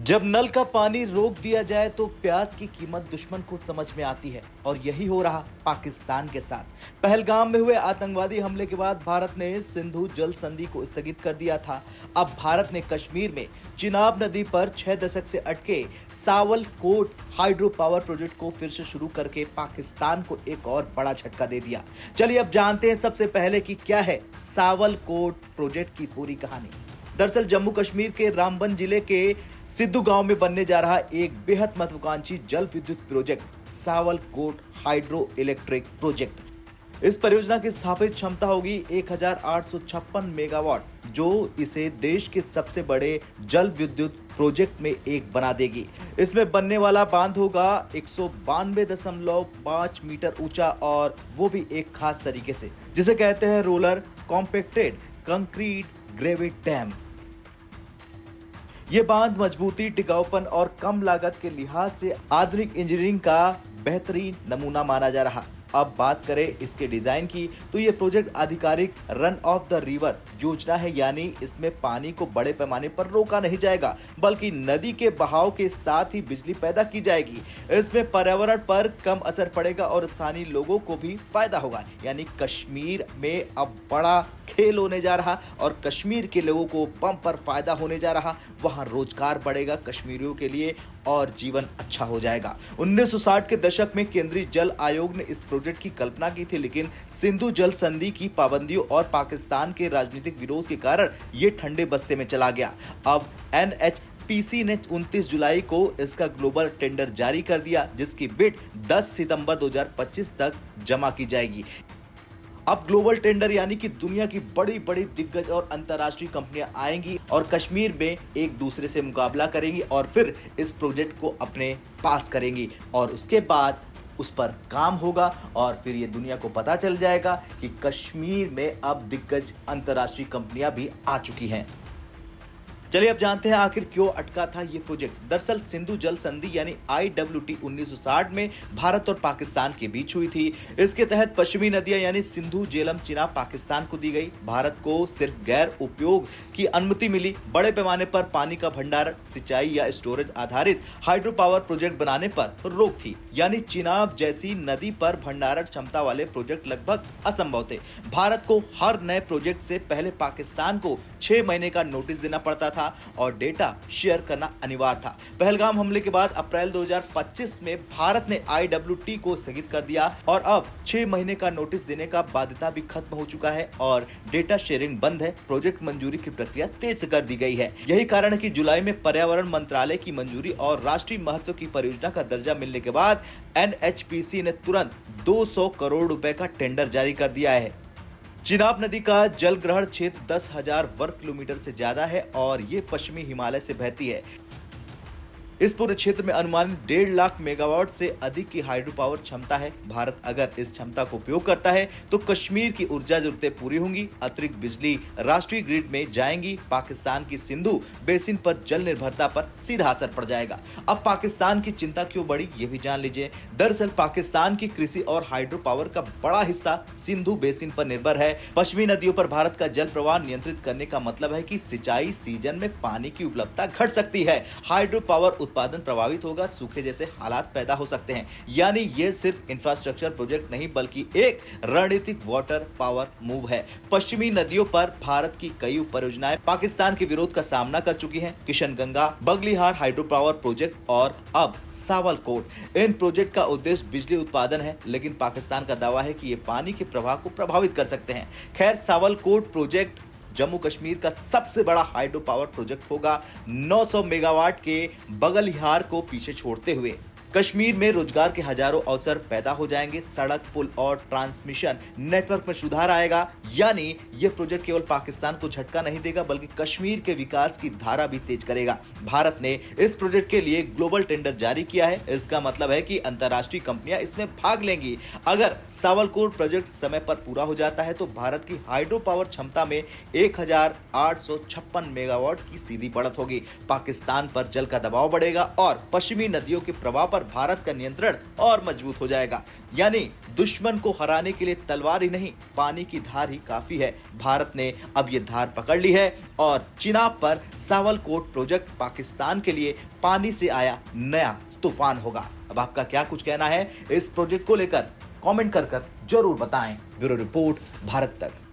जब नल का पानी रोक दिया जाए तो प्यास की कीमत दुश्मन को समझ में आती है और यही हो रहा पाकिस्तान के साथ। पहलगाम में हुए आतंकवादी हमले के बाद भारत ने सिंधु जल संधि को स्थगित कर दिया था। अब भारत ने कश्मीर में चिनाब नदी पर 6 दशक से अटके सावलकोट हाइड्रो पावर प्रोजेक्ट को फिर से शुरू करके पाकिस्तान को एक और बड़ा झटका दे दिया। चलिए अब जानते हैं सबसे पहले कि क्या है सावलकोट प्रोजेक्ट की पूरी कहानी। दरअसल जम्मू कश्मीर के रामबन जिले के सिद्धू गांव में बनने जा रहा एक बेहद महत्वाकांक्षी जल विद्युत project Sawalkot hydro electric project. इस परियोजना की स्थापित क्षमता होगी 1856 मेगावाट, जो इसे देश के सबसे बड़े जल विद्युत प्रोजेक्ट में एक बना देगी। इसमें बनने वाला बांध होगा 192.5 मीटर ऊंचा और वो भी एक खास तरीके से, जिसे कहते हैं रोलर कॉम्पैक्टेड कंक्रीट ग्रेविट डैम। ये बांध मजबूती, टिकाऊपन और कम लागत के लिहाज से आधुनिक इंजीनियरिंग का बेहतरीन नमूना माना जा रहा। अब बात करें इसके डिजाइन की तो ये प्रोजेक्ट आधिकारिक रन ऑफ द रिवर योजना है, यानी इसमें पानी को बड़े पैमाने पर रोका नहीं जाएगा बल्कि नदी के बहाव के साथ ही बिजली पैदा की जाएगी। इसमें पर्यावरण पर कम असर पड़ेगा और स्थानीय लोगों को भी फायदा होगा, यानी कश्मीर में अब बड़ा खेल होने जा रहा और कश्मीर के लोगों को बम्पर फायदा होने जा रहा। वहां रोजगार बढ़ेगा कश्मीरियों के लिए और जीवन अच्छा हो जाएगा। 1960 के दशक में केंद्रीय जल आयोग ने इस प्रोजेक्ट की कल्पना की थी, लेकिन सिंधु जल संधि की पाबंदियों और पाकिस्तान के राजनीतिक विरोध के कारण ये ठंडे बस्ते में चला गया। अब NHPC ने 29 जुलाई को इसका ग्लोबल टेंडर जारी कर दिया, जिसकी बिड 10 सितंबर 2025 तक जमा की जाएगी। अब ग्लोबल टेंडर यानी कि दुनिया की बड़ी बड़ी दिग्गज और अंतर्राष्ट्रीय कंपनियां आएंगी और कश्मीर में एक दूसरे से मुकाबला करेंगी और फिर इस प्रोजेक्ट को अपने पास करेंगी और उसके बाद उस पर काम होगा और फिर ये दुनिया को पता चल जाएगा कि कश्मीर में अब दिग्गज अंतर्राष्ट्रीय कंपनियां भी आ चुकी हैं। चलिए अब जानते हैं आखिर क्यों अटका था ये प्रोजेक्ट। दरअसल सिंधु जल संधि यानी IWT 1960 में भारत और पाकिस्तान के बीच हुई थी। इसके तहत पश्चिमी नदियां यानी सिंधु, झेलम, चिनाब पाकिस्तान को दी गई। भारत को सिर्फ गैर उपयोग की अनुमति मिली। बड़े पैमाने पर पानी का भंडारण, सिंचाई या स्टोरेज आधारित हाइड्रो पावर प्रोजेक्ट बनाने पर रोक थी, यानी चिनाब जैसी नदी पर भंडारण क्षमता वाले प्रोजेक्ट लगभग असंभव थे। भारत को हर नए प्रोजेक्ट से पहले पाकिस्तान को 6 महीने का नोटिस देना पड़ता था और डेटा शेयर करना अनिवार्य था। पहलगाम हमले के बाद अप्रैल 2025 में भारत ने IWT को स्थगित कर दिया और अब 6 महीने का नोटिस देने का बाध्यता भी खत्म हो चुका है और डेटा शेयरिंग बंद है। प्रोजेक्ट मंजूरी की प्रक्रिया तेज कर दी गई है। यही कारण है कि जुलाई में पर्यावरण मंत्रालय की मंजूरी और राष्ट्रीय महत्व की परियोजना का दर्जा मिलने के बाद NHPC ने तुरंत 200 करोड़ रुपए का टेंडर जारी कर दिया है। चिनाब नदी का जल ग्रहण क्षेत्र 10,000 वर्ग किलोमीटर से ज्यादा है और ये पश्चिमी हिमालय से बहती है। इस पूरे क्षेत्र में अनुमानित 1.5 लाख मेगावाट से अधिक की हाइड्रो पावर क्षमता है। भारत अगर इस क्षमता को उपयोग करता है तो कश्मीर की ऊर्जा जरूरतें पूरी होंगी, अतिरिक्त बिजली राष्ट्रीय ग्रिड में जाएंगी। पाकिस्तान की सिंधु बेसिन पर जल निर्भरता पर सीधा असर पड़ जाएगा। अब पाकिस्तान की चिंता क्यों बढ़ी ये भी जान लीजिए। दरअसल पाकिस्तान की कृषि और हाइड्रो पावर का बड़ा हिस्सा सिंधु बेसिन पर निर्भर है। पश्चिमी नदियों पर भारत का जल प्रवाह नियंत्रित करने का मतलब है कि सिंचाई सीजन में पानी की उपलब्धता घट सकती है, हाइड्रो पावर उत्पादन प्रभावित होगा, सूखे जैसे हालात पैदा हो सकते हैं। यानी ये सिर्फ इंफ्रास्ट्रक्चर प्रोजेक्ट नहीं बल्कि एक रणनीतिक वाटर पावर मूव है। पश्चिमी नदियों पर भारत की कई परियोजनाएं पाकिस्तान के विरोध का सामना कर चुकी हैं। Kishanganga, Baglihar hydro power project और अब सावलकोट। इन प्रोजेक्ट का उद्देश्य बिजली उत्पादन है, लेकिन पाकिस्तान का दावा है कि ये पानी के प्रवाह को प्रभावित कर सकते हैं। खैर, सावलकोट प्रोजेक्ट जम्मू कश्मीर का सबसे बड़ा हाइड्रो पावर प्रोजेक्ट होगा। 900 मेगावाट के बगलिहार को पीछे छोड़ते हुए कश्मीर में रोजगार के हजारों अवसर पैदा हो जाएंगे। सड़क, पुल और ट्रांसमिशन नेटवर्क में सुधार आएगा। यानी यह प्रोजेक्ट केवल पाकिस्तान को झटका नहीं देगा बल्कि कश्मीर के विकास की धारा भी तेज करेगा। भारत ने इस प्रोजेक्ट के लिए ग्लोबल टेंडर जारी किया है। इसका मतलब है कि अंतर्राष्ट्रीय कंपनियां इसमें भाग लेंगी। अगर सावलकोट प्रोजेक्ट समय पर पूरा हो जाता है तो भारत की हाइड्रो पावर क्षमता में 1856 मेगावाट की सीधी बढ़त होगी। पाकिस्तान पर जल का दबाव बढ़ेगा और पश्चिमी नदियों के प्रवाह पर और भारत का नियंत्रण और मजबूत हो जाएगा। यानी दुश्मन को हराने के लिए तलवार ही नहीं, पानी की धार ही काफी है। भारत ने अब ये धार पकड़ ली है और चिनाब पर सावलकोट प्रोजेक्ट पाकिस्तान के लिए पानी से आया नया तूफान होगा। अब आपका क्या कुछ कहना है इस प्रोजेक्ट को लेकर? कमेंट कर जरूर बताएं। ब्यूरो रिपोर्ट, भारत तक।